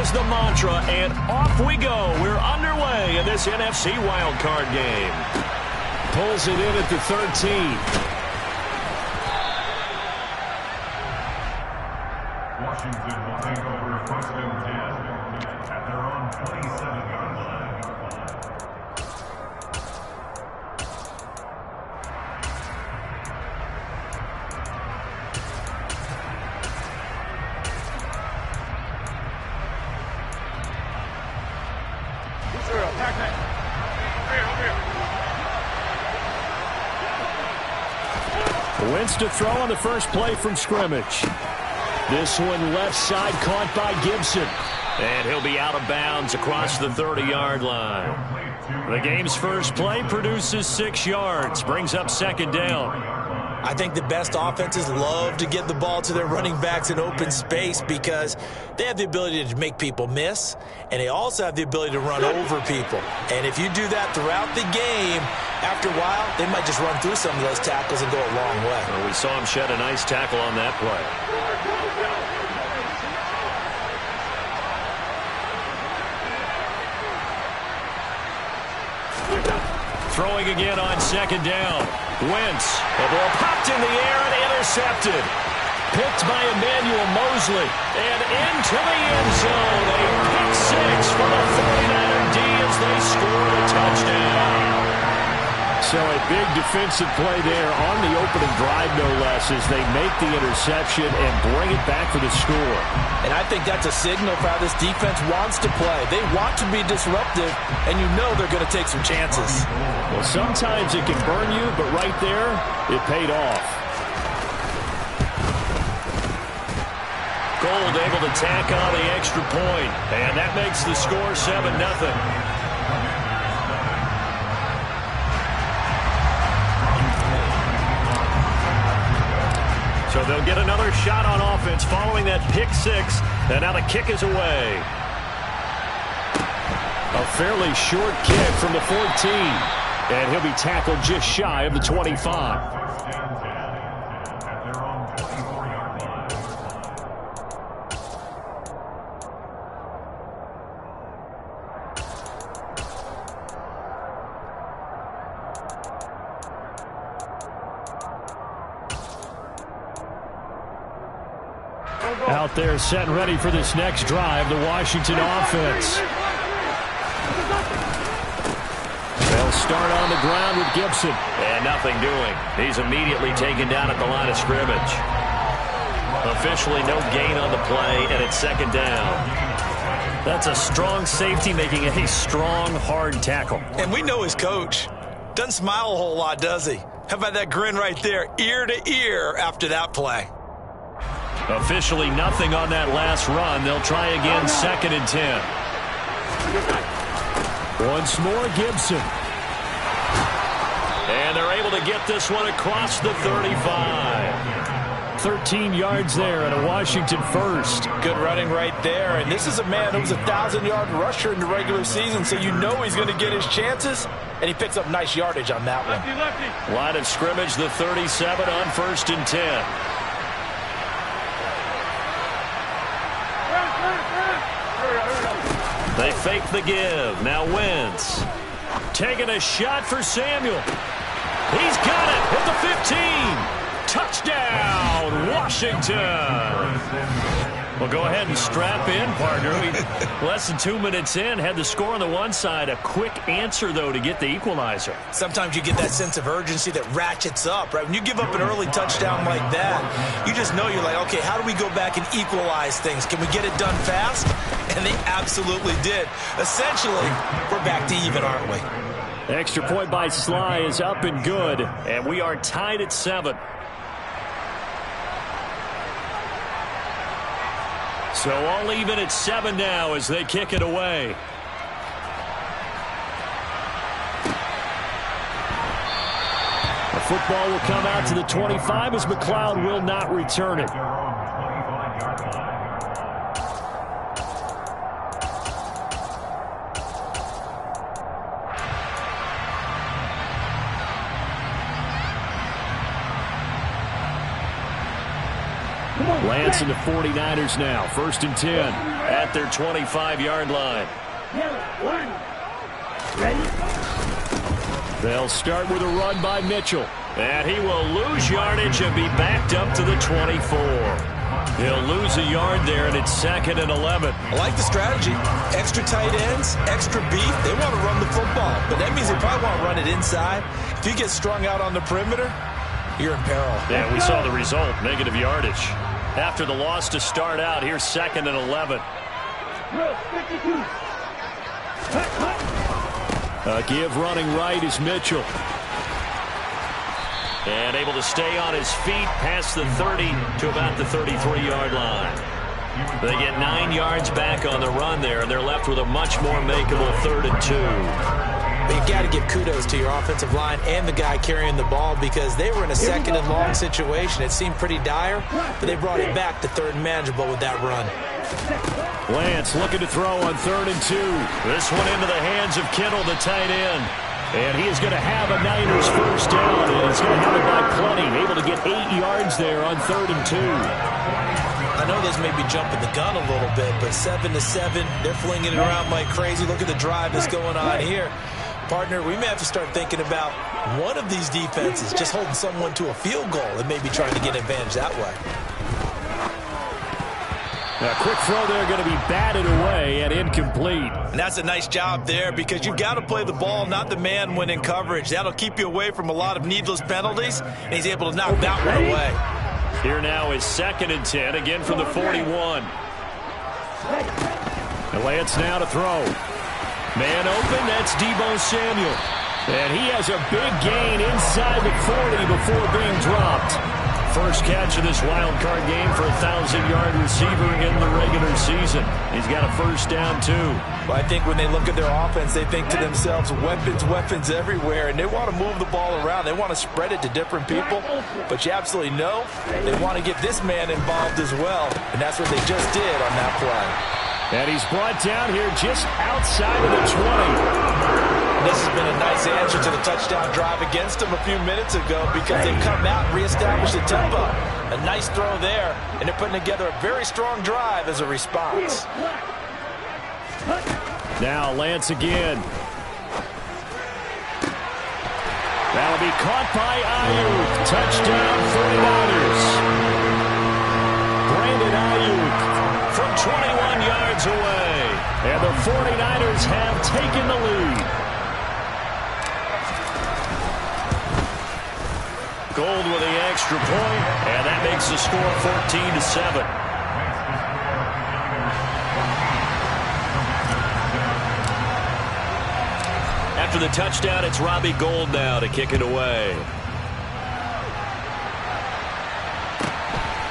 is the mantra, and off we go. We're underway in this NFC wildcard game. Pulls it in at the 13. Washington will take over first and 10 at their own 27-yard line. Wentz to throw on the first play from scrimmage. This one left side caught by Gibson. And he'll be out of bounds across the 30-yard line. The game's first play produces 6 yards, brings up second down. I think the best offenses love to get the ball to their running backs in open space because they have the ability to make people miss, and they also have the ability to run over people. And if you do that throughout the game, after a while, they might just run through some of those tackles and go a long way. Well, we saw him shed a nice tackle on that play. Throwing again on second down. Wentz. The ball popped in the air and intercepted. Picked by Emmanuel Mosley. And into the end zone. A pick six for the 49er D as they score a touchdown. So a big defensive play there on the opening drive, no less, as they make the interception and bring it back for the score. And I think that's a signal for how this defense wants to play. They want to be disruptive, and you know they're going to take some chances. Well, sometimes it can burn you, but right there, it paid off. Gold able to tack on the extra point, and that makes the score 7-0. So they'll get another shot on offense following that pick six, and now the kick is away. A fairly short kick from the 14, and he'll be tackled just shy of the 25. Out there set and ready for this next drive, the Washington offense. They'll start on the ground with Gibson. And nothing doing. He's immediately taken down at the line of scrimmage. Officially no gain on the play, and it's second down. That's a strong safety making a strong, hard tackle. And we know his coach. Doesn't smile a whole lot, does he? How about that grin right there, ear to ear after that play? Officially nothing on that last run. They'll try again, second and 10. Once more, Gibson. And they're able to get this one across the 35. 13 yards there and a Washington first. Good running right there. And this is a man who was a 1,000-yard rusher in the regular season, so you know he's going to get his chances, and he picks up nice yardage on that one. Line of scrimmage, the 37 on first and 10. They fake the give. Now Wentz. Taking a shot for Samuel. He's got it at the 15. Touchdown, Washington. Well, go ahead and strap in, partner. Less than 2 minutes in, had the score on the one side. A quick answer, though, to get the equalizer. Sometimes you get that sense of urgency that ratchets up, right? When you give up an early touchdown like that, you just know you're like, okay, how do we go back and equalize things? Can we get it done fast? And they absolutely did. Essentially, we're back to even, aren't we? Extra point by Sly is up and good. And we are tied at 7. So all even at 7 now as they kick it away. The football will come out to the 25 as McLeod will not return it. Lance and the 49ers now. 1st and 10. At their 25-yard line. They'll start with a run by Mitchell. And he will lose yardage and be backed up to the 24. He'll lose a yard there, and it's 2nd and 11. I like the strategy. Extra tight ends, extra beef. They want to run the football, but that means they probably want to run it inside. If you get strung out on the perimeter, you're in peril. Yeah, we saw the result, negative yardage. After the loss to start out, here's 2nd and 11. A give running right is Mitchell. And able to stay on his feet past the 30 to about the 33-yard line. They get 9 yards back on the run there, and they're left with a much more makeable 3rd and 2. You got to give kudos to your offensive line and the guy carrying the ball because they were in a 2nd and long situation. It seemed pretty dire, but they brought it back to 3rd and manageable with that run. Lance looking to throw on 3rd and 2. This one into the hands of Kittle, the tight end. And he is going to have a Niners first down, and he's going to have it by plenty. Able to get 8 yards there on 3rd and 2. I know those may be jumping the gun a little bit, but 7 to 7, they're flinging it around like crazy. Look at the drive that's going on here. Partner, we may have to start thinking about one of these defenses just holding someone to a field goal and maybe trying to get advantage that way. A quick throw there going to be batted away and incomplete. And that's a nice job there because you've got to play the ball, not the man when in coverage. That'll keep you away from a lot of needless penalties, and he's able to knock that one away. Here now is 2nd and 10, again from the 41. And Lance now to throw. Man open, that's Deebo Samuel. And he has a big gain inside the 40 before being dropped. First catch of this wild card game for a 1,000-yard receiver in the regular season. He's got a first down, too. Well, I think when they look at their offense, they think to themselves, weapons everywhere, and they want to move the ball around. They want to spread it to different people, but you absolutely know they want to get this man involved as well, and that's what they just did on that play. And he's brought down here just outside of the 20. This has been a nice answer to the touchdown drive against them a few minutes ago because they've come out and reestablished the tempo. A nice throw there, and they're putting together a very strong drive as a response. Now Lance again. That'll be caught by Ayuk. Touchdown 49ers. Brandon Ayuk from 21 yards away. And the 49ers have taken the lead. Gold with the extra point, and that makes the score 14 to 7. After the touchdown, it's Robbie Gould now to kick it away.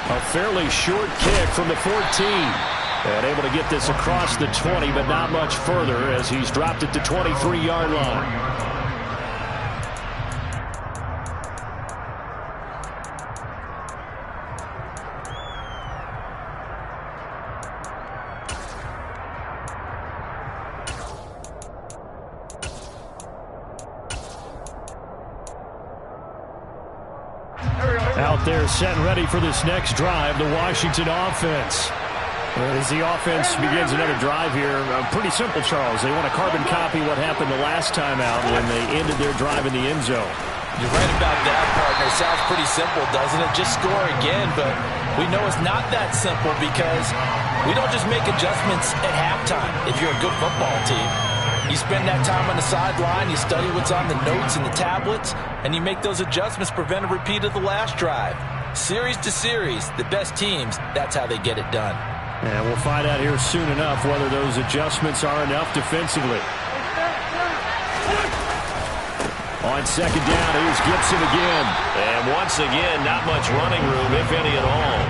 A fairly short kick from the 14. And able to get this across the 20, but not much further as he's dropped it to 23-yard line. Out there set and ready for this next drive, the Washington offense. As the offense begins another drive here, pretty simple, Charles. They want to carbon copy what happened the last time out when they ended their drive in the end zone. You're right about that, partner. Sounds pretty simple, doesn't it? Just score again, but we know it's not that simple because we don't just make adjustments at halftime if you're a good football team. You spend that time on the sideline, you study what's on the notes and the tablets, and you make those adjustments, prevent a repeat of the last drive. Series to series, the best teams, that's how they get it done. And we'll find out here soon enough whether those adjustments are enough defensively. On second down, here's Gibson again. And once again, not much running room, if any at all.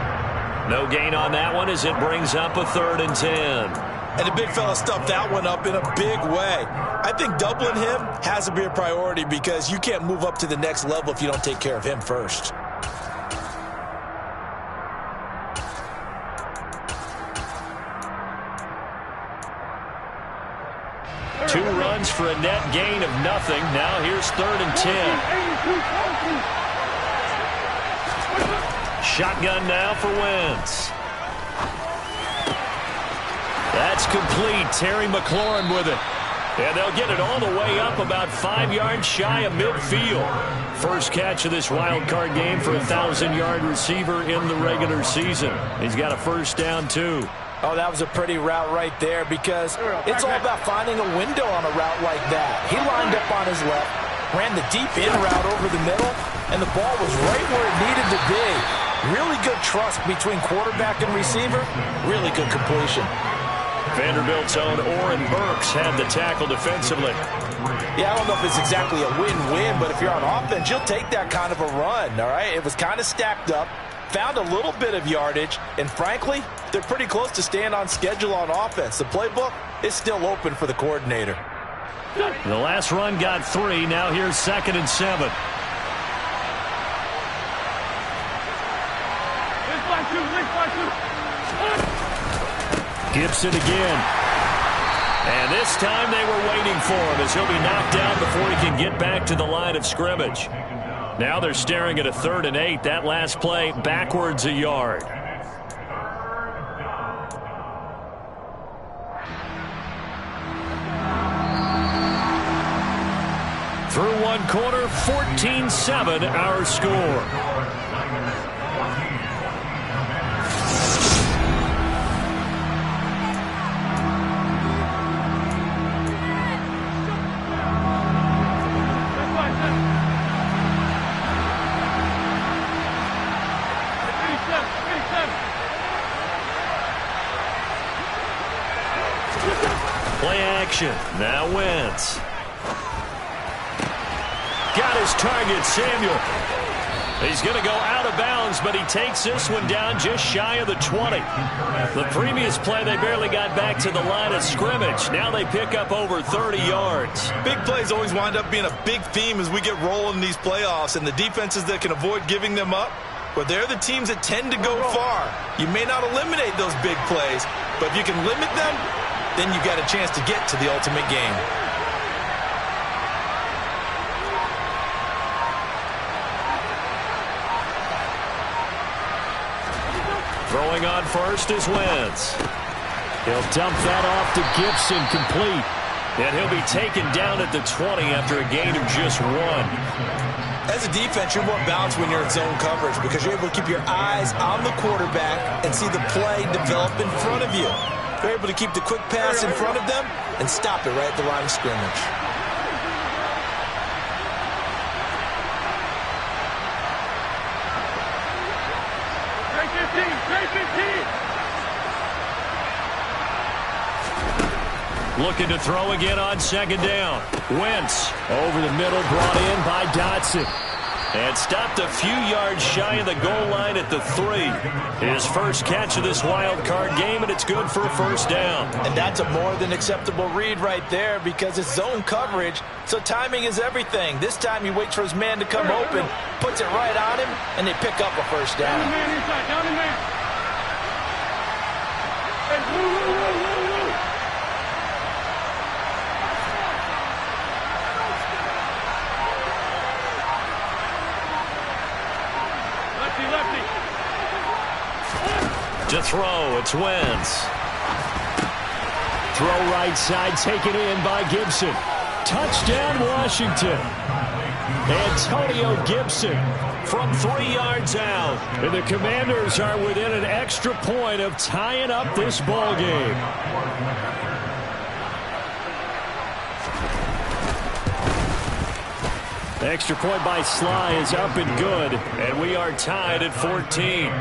No gain on that one as it brings up a 3rd and 10. And the big fella stuffed that one up in a big way. I think doubling him has to be a priority because you can't move up to the next level if you don't take care of him first. Two runs for a net gain of nothing. Now here's 3rd and 10. Shotgun now for Wentz. That's complete. Terry McLaurin with it. And they'll get it all the way up about 5 yards shy of midfield. First catch of this wild card game for a 1,000-yard receiver in the regular season. He's got a first down, too. Oh, that was a pretty route right there because it's all about finding a window on a route like that. He lined up on his left, ran the deep in route over the middle, and the ball was right where it needed to be. Really good trust between quarterback and receiver. Really good completion. Vanderbilt's own Oren Burks had the tackle defensively. Yeah, I don't know if it's exactly a win-win, but if you're on offense, you'll take that kind of a run, all right? It was kind of stacked up, found a little bit of yardage, and frankly, they're pretty close to staying on schedule on offense. The playbook is still open for the coordinator. The last run got 3. Now here's 2nd and 7. Gibson again. And this time they were waiting for him as he'll be knocked down before he can get back to the line of scrimmage. Now they're staring at a 3rd and 8. That last play backwards a yard. Through one quarter, 14-7 our score. Play action. Now Wentz. Got his target, Samuel. He's going to go out of bounds, but he takes this one down just shy of the 20. The previous play, they barely got back to the line of scrimmage. Now they pick up over 30 yards. Big plays always wind up being a big theme as we get rolling in these playoffs, and the defenses that can avoid giving them up, well, they're the teams that tend to go far. You may not eliminate those big plays, but if you can limit them, then you've got a chance to get to the ultimate game. Throwing on first is Wentz. He'll dump that off to Gibson, complete. And he'll be taken down at the 20 after a gain of just 1. As a defense, you're more balanced when you're in zone coverage because you're able to keep your eyes on the quarterback and see the play develop in front of you. You're able to keep the quick pass in front of them and stop it right at the line of scrimmage. Looking to throw again on 2nd down. Wentz over the middle, brought in by Dotson. And stopped a few yards shy of the goal line at the 3. His first catch of this wild card game, and it's good for a first down. And that's a more than acceptable read right there because it's zone coverage, so timing is everything. This time he waits for his man to come open, puts it right on him, and they pick up a first down. Down the man inside, down the man. Hey, woo. To throw, it's Wentz. Throw right side, taken in by Gibson. Touchdown, Washington. Antonio Gibson From 3 yards out. And the Commanders are within an extra point of tying up this ball game. Extra point by Sly is up and good. And we are tied at 14.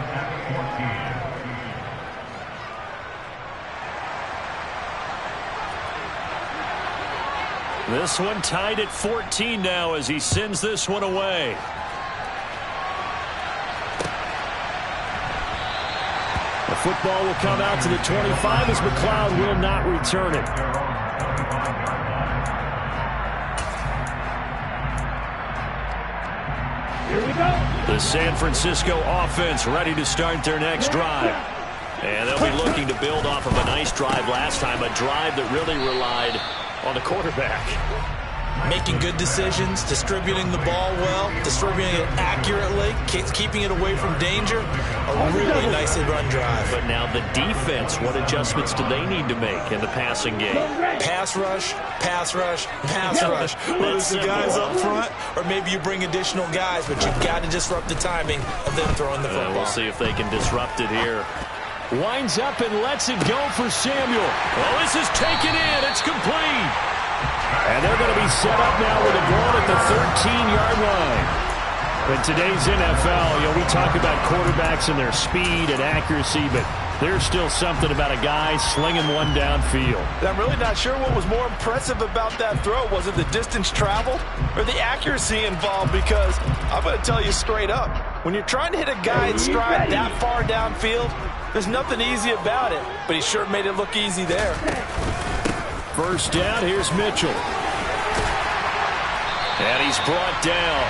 This one tied at 14 now as he sends this one away. The football will come out to the 25 as McLeod will not return it. Here we go. The San Francisco offense ready to start their next drive. And they'll be looking to build off of a nice drive last time, a drive that really relied on the quarterback. making good decisions, distributing the ball well, distributing it accurately, keeping it away from danger. A really nicely run drive. But now the defense, what adjustments do they need to make in the passing game? Pass rush, pass rush, pass rush. Whether it's the guys up front or maybe you bring additional guys, but you've got to disrupt the timing of them throwing the football. We'll see if they can disrupt it here. Winds up and lets it go for Samuel. Oh, this is taken in. It's complete. And they're going to be set up now with a goal at the 13-yard line. In today's NFL, we talk about quarterbacks and their speed and accuracy, but there's still something about a guy slinging one downfield. I'm really not sure what was more impressive about that throw. Was it the distance traveled or the accuracy involved? Because I'm going to tell you straight up, when you're trying to hit a guy in stride that far downfield, there's nothing easy about it, but he sure made it look easy there. First down, here's Mitchell. And he's brought down.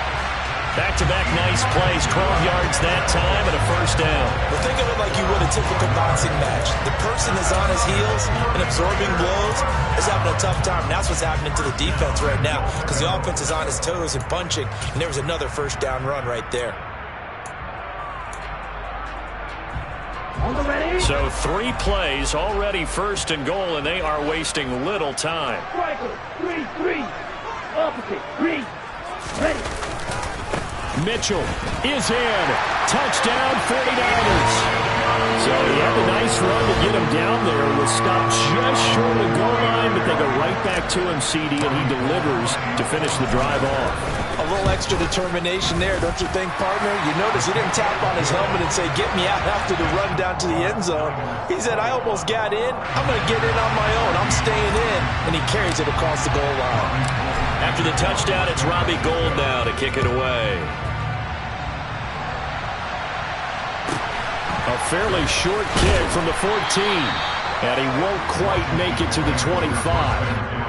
Back-to-back nice plays, 12 yards that time and a first down. Well, think of it like you would a typical boxing match. The person is on his heels and absorbing blows is having a tough time. And that's what's happening to the defense right now because the offense is on his toes and punching, and there was another first down run right there. So 3 plays, already first and goal, and they are wasting little time. Striker, 3-3. Opposite, 3. Ready. Mitchell is in. Touchdown, 49ers. So he had a nice run to get him down there. Was stopped just short of the goal line, but they go right back to him, CD, and he delivers to finish the drive off. A little extra determination there, don't you think, partner? You notice he didn't tap on his helmet and say, get me out after the run down to the end zone. He said, I almost got in. I'm going to get in on my own. I'm staying in. And he carries it across the goal line. After the touchdown, it's Robbie Gould now to kick it away. A fairly short kick from the 14. And he won't quite make it to the 25.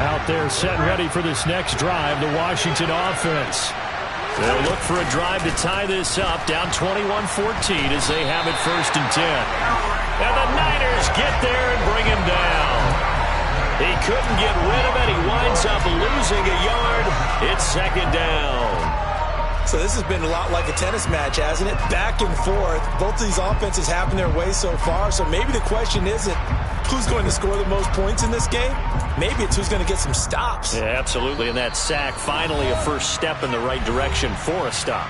Out there set and ready for this next drive, the Washington offense. They'll look for a drive to tie this up, down 21-14 as they have it 1st and 10. And the Niners get there and bring him down. He couldn't get rid of it. He winds up losing a yard. It's 2nd down. So this has been a lot like a tennis match, hasn't it? Back and forth. Both of these offenses having their way so far. So maybe the question isn't who's going to score the most points in this game. Maybe it's who's going to get some stops. Yeah, absolutely. And that sack, finally a first step in the right direction for a stop.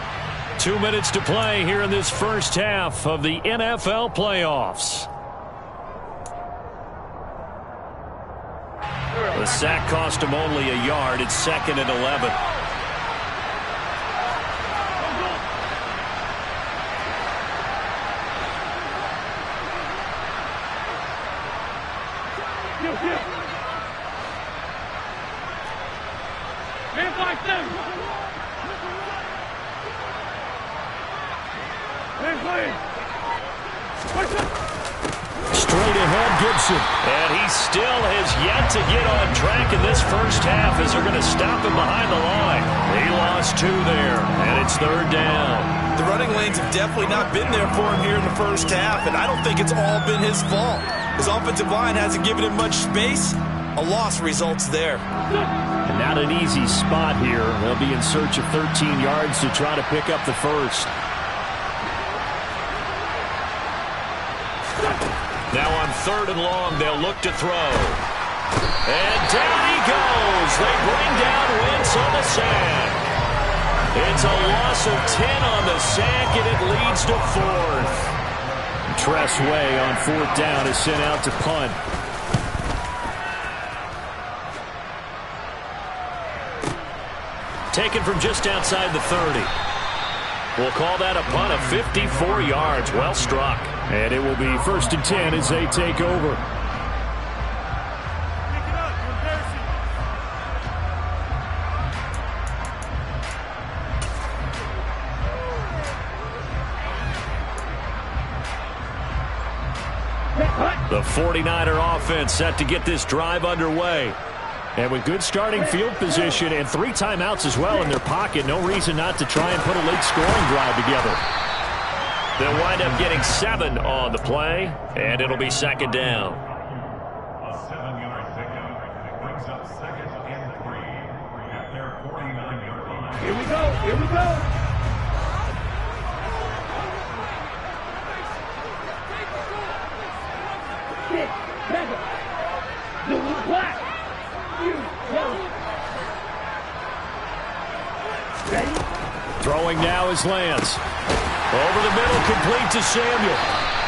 2 minutes to play here in this first half of the NFL playoffs. The sack cost him only a yard. It's 2nd and 11. Straight ahead, Gibson. And he still has yet to get on track in this first half as they're going to stop him behind the line. He lost 2 there, and it's 3rd down. The running lanes have definitely not been there for him here in the first half, and I don't think it's all been his fault. His offensive line hasn't given him much space. A loss results there. And not an easy spot here. They'll be in search of 13 yards to try to pick up the first. Now on 3rd and long, they'll look to throw. And down he goes. They bring down Wentz on the sack. It's a loss of 10 on the sack, and it leads to 4th. Tress Way on 4th down is sent out to punt. Taken from just outside the 30. We'll call that a punt of 54 yards. Well struck. And it will be 1st and 10 as they take over. The 49er offense set to get this drive underway. And with good starting field position and 3 timeouts as well in their pocket, no reason not to try and put a late scoring drive together. They'll wind up getting 7 on the play, and it'll be second down. A 7-yard pickup brings up 2nd and 3 at their 49-yard line. Here we go. Here we go. Sit. Back up. Blue, black. You, yellow. Ready? Throwing now is Lance. Over the middle, complete to Samuel.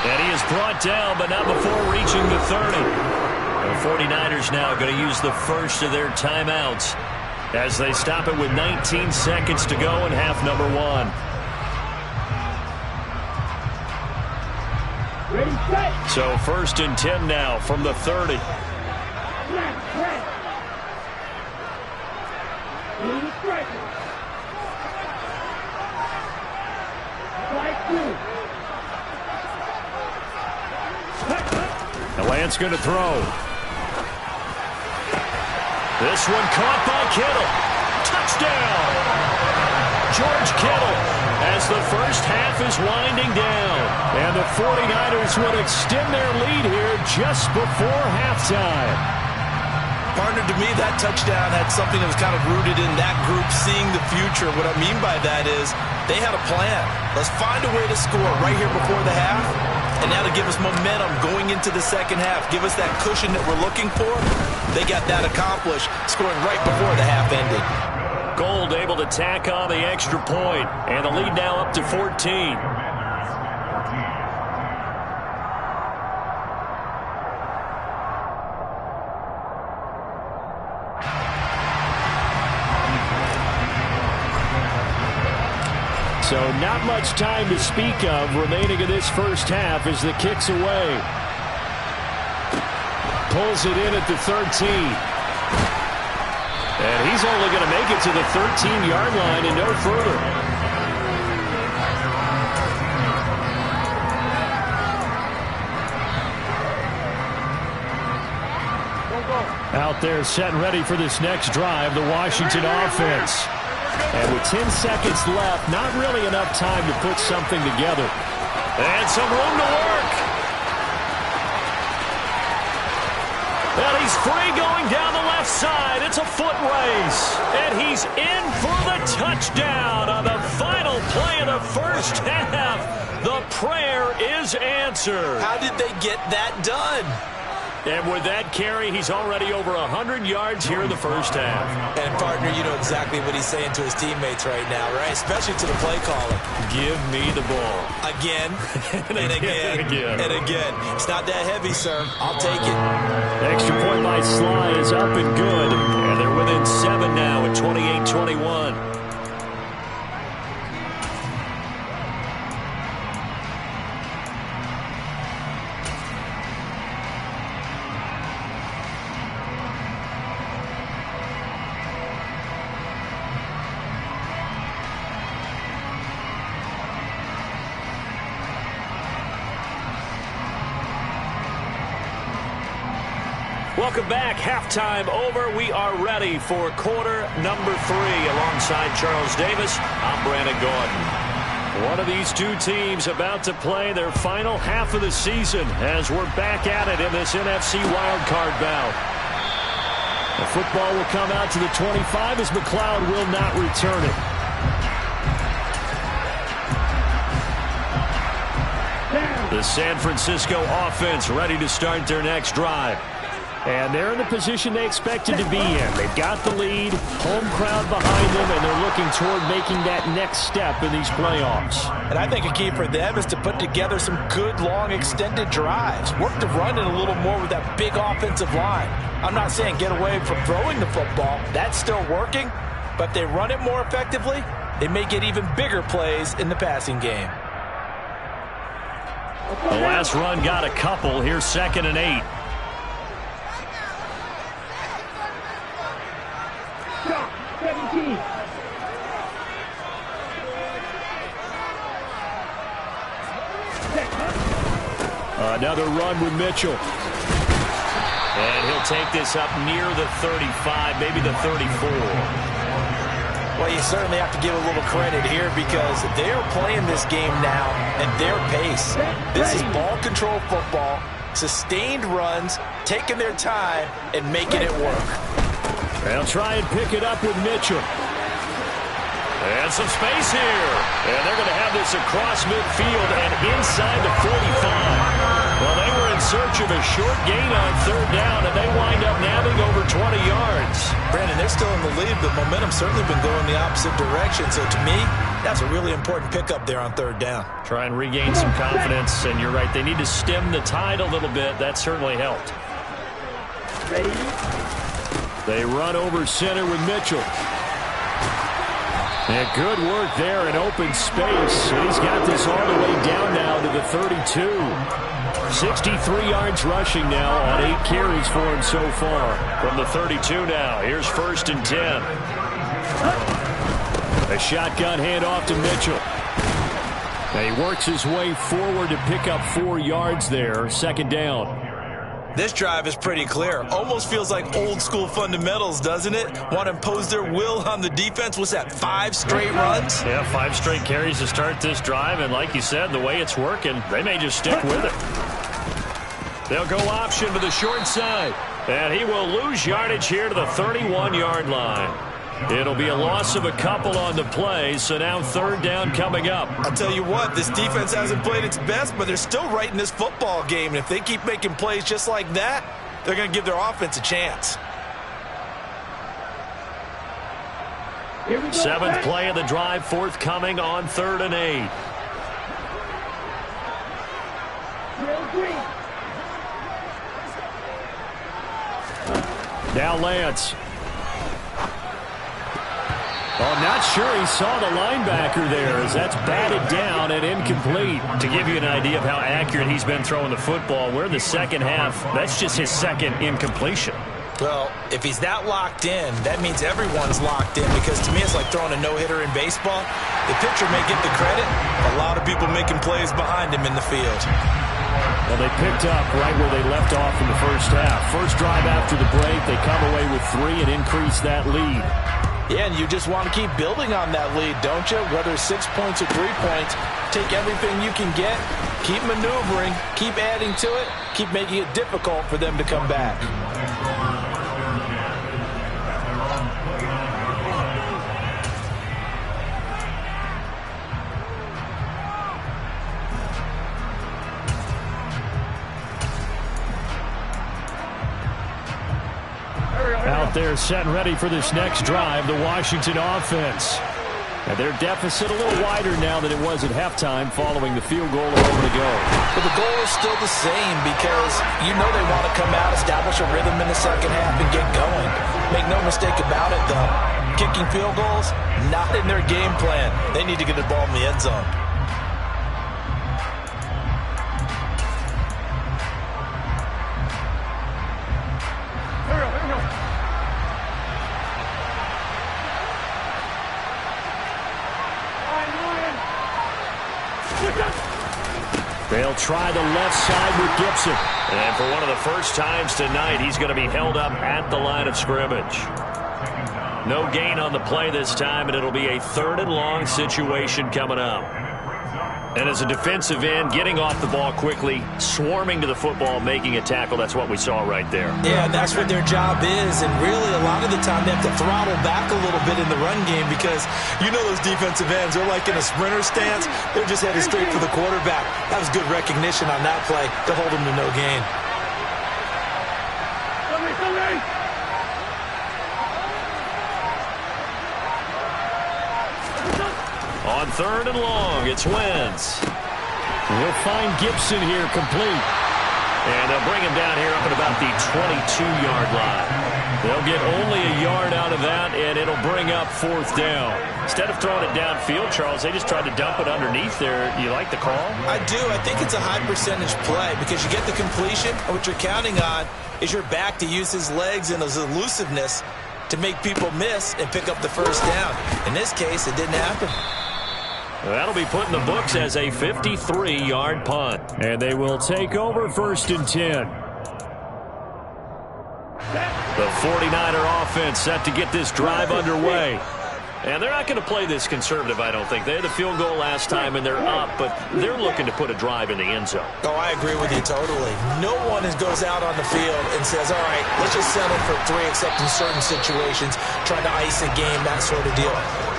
And he is brought down, but not before reaching the 30. The 49ers now going to use the first of their timeouts as they stop it with 19 seconds to go in half number 1. Ready, set. So 1st and 10 now from the 30. Black, red. Blue, striker. White, blue. And Lance going to throw. This one caught by Kittle. Touchdown! George Kittle as the first half is winding down. And the 49ers would extend their lead here just before halftime. Partner, to me, that touchdown had something that was kind of rooted in that group seeing the future. What I mean by that is they had a plan. Let's find a way to score right here before the half. And now to give us momentum going into the second half. Give us that cushion that we're looking for. They got that accomplished, scoring right before the half ended. Gold able to tack on the extra point. And the lead now up to 14. So not much time to speak of remaining in this first half as the kick's away. Pulls it in at the 13. And he's only going to make it to the 13-yard line and no further. Out there set and ready for this next drive, the Washington offense. And with 10 seconds left, not really enough time to put something together. And some room to work. And he's free going down the left side. It's a foot race. And he's in for the touchdown on the final play of the first half. The prayer is answered. How did they get that done? And with that carry, he's already over 100 yards here in the first half. And, partner, you know exactly what he's saying to his teammates right now, right? Especially to the play caller. Give me the ball. Again, and again, and again. It's not that heavy, sir. I'll take it. Extra point by Sly is up and good. And they're within 7 now at 28-21. Welcome back. Halftime over. We are ready for quarter number 3. Alongside Charles Davis, I'm Brandon Gordon. One of these two teams about to play their final half of the season as we're back at it in this NFC wildcard bout. The football will come out to the 25 as McLeod will not return it. The San Francisco offense ready to start their next drive. And they're in the position they expected to be in. They've got the lead, home crowd behind them, and they're looking toward making that next step in these playoffs. And I think a key for them is to put together some good, long, extended drives. Work the run in a little more with that big offensive line. I'm not saying get away from throwing the football. That's still working. But if they run it more effectively, they may get even bigger plays in the passing game. The last run got a couple. Here's 2nd and 8. Another run with Mitchell. And he'll take this up near the 35, maybe the 34. Well, you certainly have to give a little credit here because they're playing this game now at their pace. This is ball control football, sustained runs, taking their time, and making it work. They'll try and pick it up with Mitchell. And some space here. And they're going to have this across midfield and inside the 45. Well, they were in search of a short gain on third down, and they wind up nabbing over 20 yards. Brandon, they're still in the lead, but momentum's certainly been going the opposite direction. So to me, that's a really important pickup there on third down. Try and regain some confidence, and you're right. They need to stem the tide a little bit. That certainly helped. Ready? They run over center with Mitchell. And good work there in open space. And he's got this all the way down now to the 32. 63 yards rushing now on 8 carries for him so far. From the 32 now, here's 1st and 10. A shotgun handoff to Mitchell. And he works his way forward to pick up 4 yards there. 2nd down. This drive is pretty clear. Almost feels like old school fundamentals, doesn't it? Want to impose their will on the defense. What's that, 5 straight runs? Yeah, 5 straight carries to start this drive. And like you said, the way it's working, they may just stick with it. They'll go option to the short side. And he will lose yardage here to the 31-yard line. It'll be a loss of a couple on the play, so now 3rd down coming up. I'll tell you what, this defense hasn't played its best, but they're still right in this football game. And if they keep making plays just like that, they're going to give their offense a chance. 7th play of the drive, forthcoming on 3rd and 8. Now Lance. Oh, not sure he saw the linebacker there as that's batted down and incomplete. To give you an idea of how accurate he's been throwing the football, we're in the second half. That's just his 2nd incompletion. Well, if he's that locked in, that means everyone's locked in because to me it's like throwing a no-hitter in baseball. The pitcher may get the credit, a lot of people making plays behind him in the field. Well, they picked up right where they left off in the first half. First drive after the break, they come away with 3 and increase that lead. Yeah, and you just want to keep building on that lead, don't you? Whether it's 6 points or 3 points, take everything you can get, keep maneuvering, keep adding to it, keep making it difficult for them to come back. Out there set and ready for this next drive, the Washington offense. And their deficit a little wider now than it was at halftime following the field goal a moment ago. But the goal is still the same because you know they want to come out, establish a rhythm in the second half, and get going. Make no mistake about it, though. Kicking field goals, not in their game plan. They need to get the ball in the end zone. They'll try the left side with Gibson. And for one of the first times tonight, he's going to be held up at the line of scrimmage. No gain on the play this time, and it'll be a 3rd and long situation coming up. And as a defensive end, getting off the ball quickly, swarming to the football, making a tackle, that's what we saw right there. Yeah, and that's what their job is. And really, a lot of the time, they have to throttle back a little bit in the run game because you know those defensive ends, they're like in a sprinter stance. They're just headed straight for the quarterback. That was good recognition on that play to hold them to no gain. On 3rd and long, it's Wentz. We'll find Gibson here complete. And they'll bring him down here up at about the 22-yard line. They'll get only a yard out of that, and it'll bring up 4th down. Instead of throwing it downfield, Charles, they just tried to dump it underneath there. You like the call? I do. I think it's a high-percentage play because you get the completion, and what you're counting on is your back to use his legs and his elusiveness to make people miss and pick up the first down. In this case, it didn't happen. That'll be put in the books as a 53-yard punt. And they will take over 1st and 10. The 49er offense set to get this drive underway. And they're not going to play this conservative, I don't think. They had the field goal last time, and they're up, but they're looking to put a drive in the end zone. Oh, I agree with you totally. No one goes out on the field and says, all right, let's just settle for 3, except in certain situations, trying to ice a game, that sort of deal.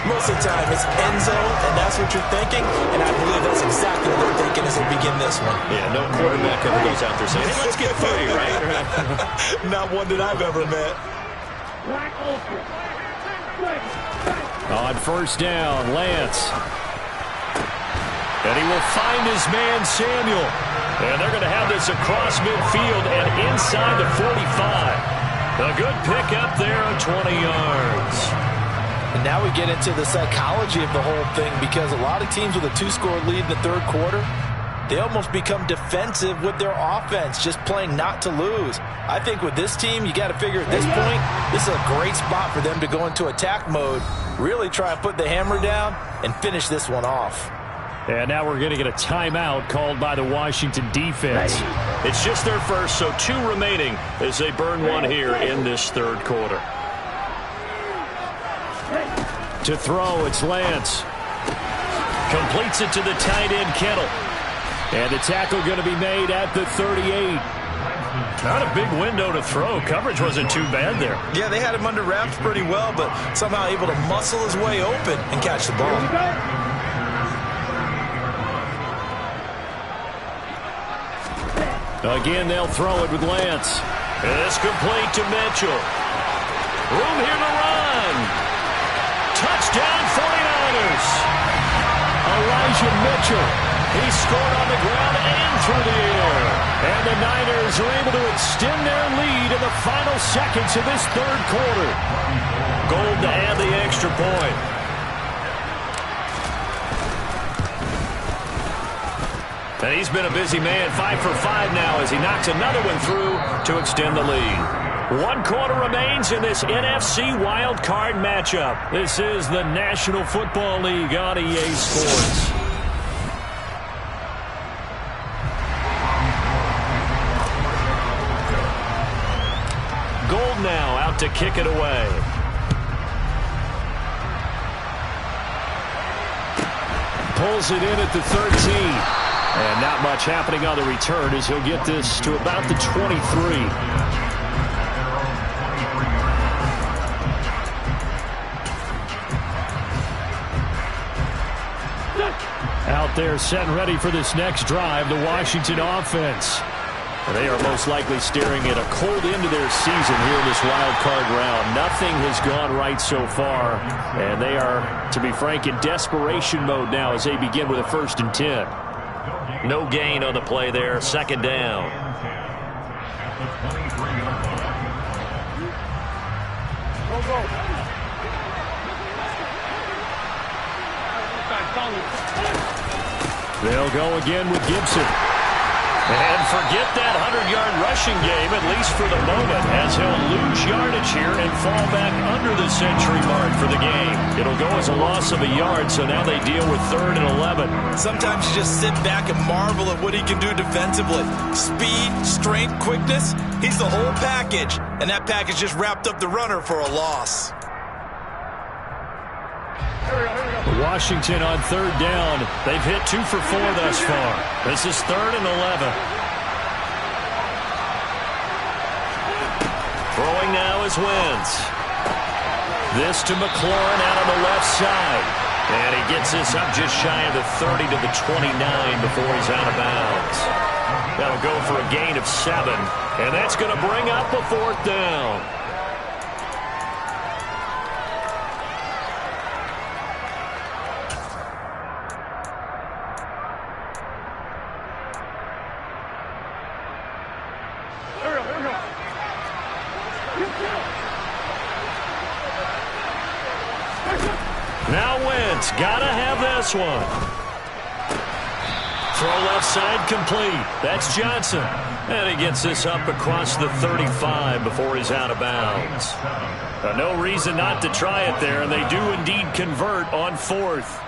Most of the time, it's end zone, and that's what you're thinking, and I believe that's exactly what they're thinking as they begin this one. Yeah, no quarterback ever goes out there saying, hey, let's get 3, right? Not one that I've ever met. On first down, Lance. And he will find his man, Samuel. And they're going to have this across midfield and inside the 45. A good pickup there on 20 yards. And now we get into the psychology of the whole thing, because a lot of teams with a 2-score lead in the third quarter, they almost become defensive with their offense, just playing not to lose. I think with this team, you got to figure at this point, this is a great spot for them to go into attack mode, really try and put the hammer down and finish this one off. And now we're going to get a timeout called by the Washington defense. It's just their first, so 2 remaining as they burn one here in this third quarter. To throw, it's Lance. Completes it to the tight end, Kittle. And the tackle going to be made at the 38. Not a big window to throw. Coverage wasn't too bad there. Yeah, they had him under wraps pretty well, but somehow able to muscle his way open and catch the ball. Again, they'll throw it with Lance. It's complete to Mitchell. Room here to run. Touchdown 49ers. Elijah Mitchell. He scored on the ground and through the air. And the Niners are able to extend their lead in the final seconds of this third quarter. Gold to add the extra point. And he's been a busy man, 5 for 5 now as he knocks another one through to extend the lead. 1 quarter remains in this NFC Wild Card matchup. This is the National Football League on EA Sports. Gold now out to kick it away. Pulls it in at the 13. And not much happening on the return as he'll get this to about the 23. Out there set and ready for this next drive, the Washington offense. They are most likely staring at a cold end to their season here in this wild card round. Nothing has gone right so far, and they are, to be frank, in desperation mode now as they begin with a 1st and 10. No gain on the play there. 2nd down. They'll go again with Gibson. And forget that 100-yard rushing game, at least for the moment, as he'll lose yardage here and fall back under the century mark for the game. It'll go as a loss of a yard, so now they deal with 3rd and 11. Sometimes you just sit back and marvel at what he can do defensively. Speed, strength, quickness, he's the whole package. And that package just wrapped up the runner for a loss. Washington on 3rd down. They've hit 2 for 4 thus far. This is 3rd and 11. Throwing now is Wentz. This to McLaurin out on the left side. And he gets this up just shy of the 30 to the 29 before he's out of bounds. That'll go for a gain of 7. And that's going to bring up a 4th down. Now Wentz, gotta have this one. Throw left side complete. That's Johnson. And he gets this up across the 35 before he's out of bounds. No reason not to try it there, and they do indeed convert on 4th.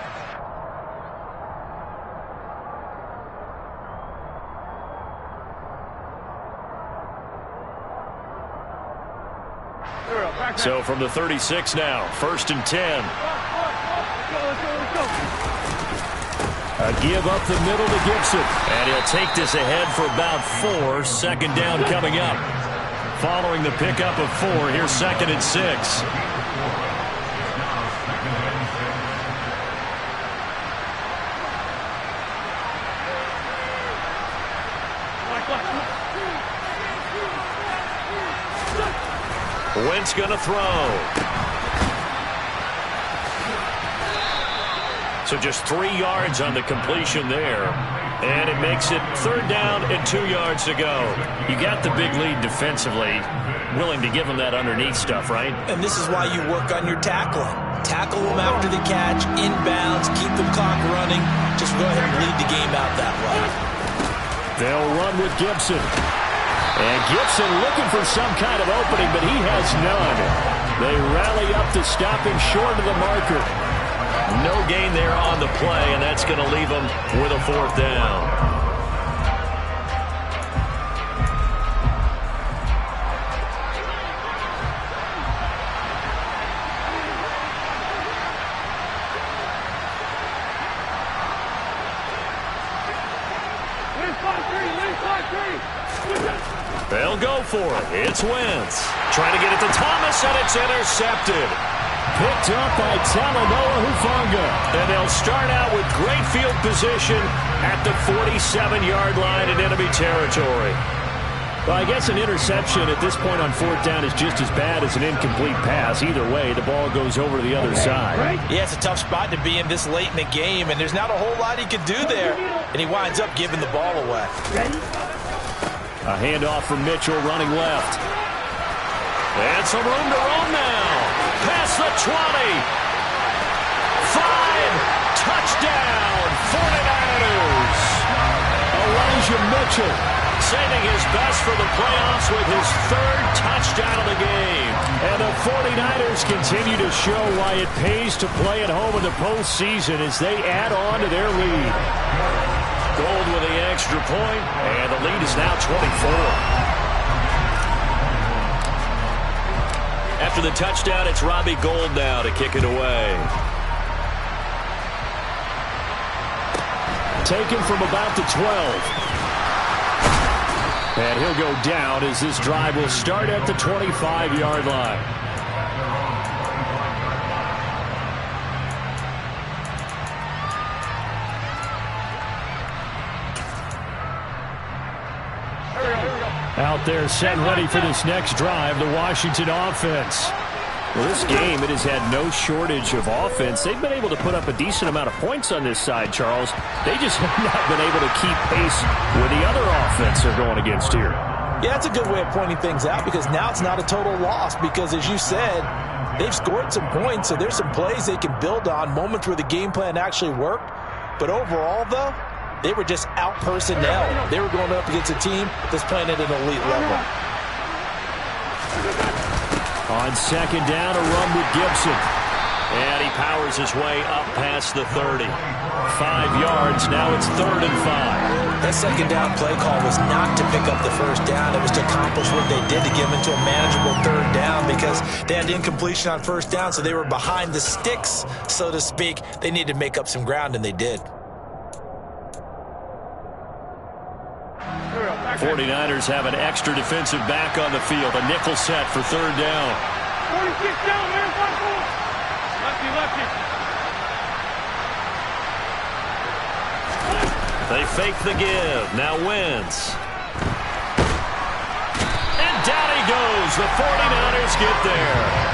So from the 36 now, 1st and 10. A give up the middle to Gibson. And he'll take this ahead for about 4. 2nd down coming up. Following the pickup of 4, here's 2nd and 6. Wentz going to throw. So just 3 yards on the completion there. And it makes it 3rd down and 2 yards to go. You got the big lead defensively. Willing to give them that underneath stuff, right? And this is why you work on your tackling. Tackle them after the catch, inbounds, keep the clock running. Just go ahead and lead the game out that way. They'll run with Gibson. And Gibson looking for some kind of opening, but he has none. They rally up to stop him short of the marker. No gain there on the play, and that's going to leave them with a 4th down. They'll go for it. It's Wentz. Trying to get it to Thomas, and it's intercepted. Picked up by Talanoa Hufanga. And they'll start out with great field position at the 47-yard line in enemy territory. Well, I guess an interception at this point on 4th down is just as bad as an incomplete pass. Either way, the ball goes over to the other side. Yeah, it's a tough spot to be in this late in the game, and there's not a whole lot he could do there. And he winds up giving the ball away. A handoff from Mitchell running left. And some room to roam now. Past the 20. 5. Touchdown. 49ers. Elijah Mitchell saving his best for the playoffs with his 3rd touchdown of the game. And the 49ers continue to show why it pays to play at home in the postseason as they add on to their lead. Gold with the extra point, and the lead is now 24. After the touchdown, it's Robbie Gould now to kick it away. Taken from about the 12. And he'll go down as this drive will start at the 25-yard line. Out there set ready for this next drive, the Washington offense. Well, this game, it has had no shortage of offense. They've been able to put up a decent amount of points on this side, Charles. They just have not been able to keep pace with the other offense they're going against here. Yeah, that's a good way of pointing things out because now it's not a total loss because, as you said, they've scored some points, so there's some plays they can build on, moments where the game plan actually worked. But overall, though, they were just out-personnel. They were going up against a team that's playing at an elite level. On 2nd down, a run with Gibson. And he powers his way up past the 30. 5 yards, now it's 3rd and 5. That 2nd down play call was not to pick up the 1st down. It was to accomplish what they did to get them into a manageable 3rd down because they had incompletion on 1st down, so they were behind the sticks, so to speak. They needed to make up some ground, and they did. 49ers have an extra defensive back on the field. A nickel set for 3rd down. 46 down, man. Lefty. They fake the give. Now Wentz. And down he goes. The 49ers get there.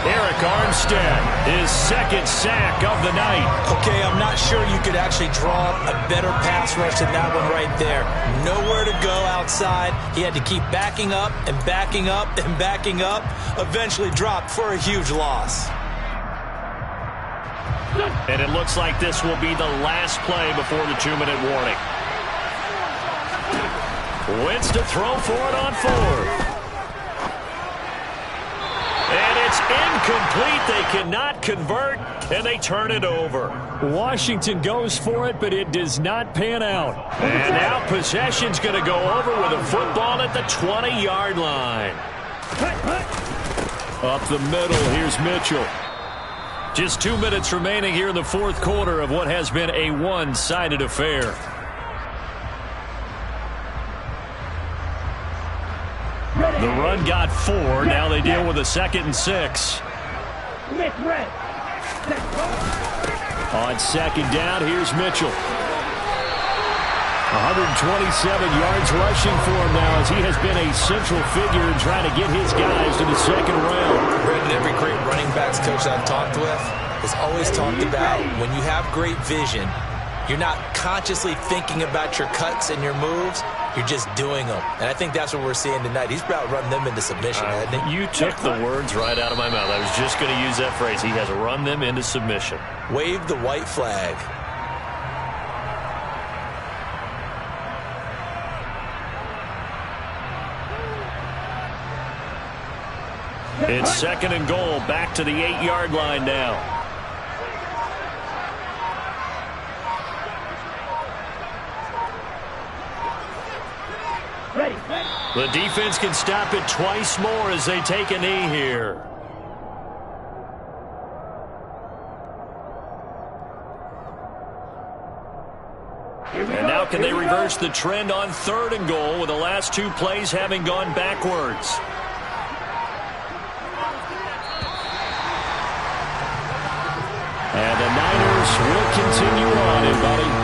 Eric Armstead, his 2nd sack of the night. Okay, I'm not sure you could actually draw a better pass rush than that one right there. Nowhere to go outside. He had to keep backing up and backing up and backing up. Eventually dropped for a huge loss. And it looks like this will be the last play before the 2-minute warning. Wentz to throw for it on 4th. And it's incomplete. They cannot convert, and they turn it over. Washington goes for it, but it does not pan out. And now possession's going to go over with a football at the 20-yard line. Up the middle, here's Mitchell. Just 2 minutes remaining here in the fourth quarter of what has been a one-sided affair. The run got 4. Now they deal with a 2nd and 6. On second down, here's Mitchell. 127 yards rushing for him now as he has been a central figure in trying to get his guys to the second round. Brandon, every great running backs coach I've talked with has always talked about when you have great vision, you're not consciously thinking about your cuts and your moves. You're just doing them. And I think that's what we're seeing tonight. He's about run them into submission, hasn't he? You took the words right out of my mouth. I was just going to use that phrase. He has run them into submission. Wave the white flag. It's 2nd and goal. Back to the 8-yard line now. The defense can stop it twice more as they take a knee here. And now can they reverse the trend on 3rd and goal with the last 2 plays having gone backwards? And the Niners will continue on, buddy.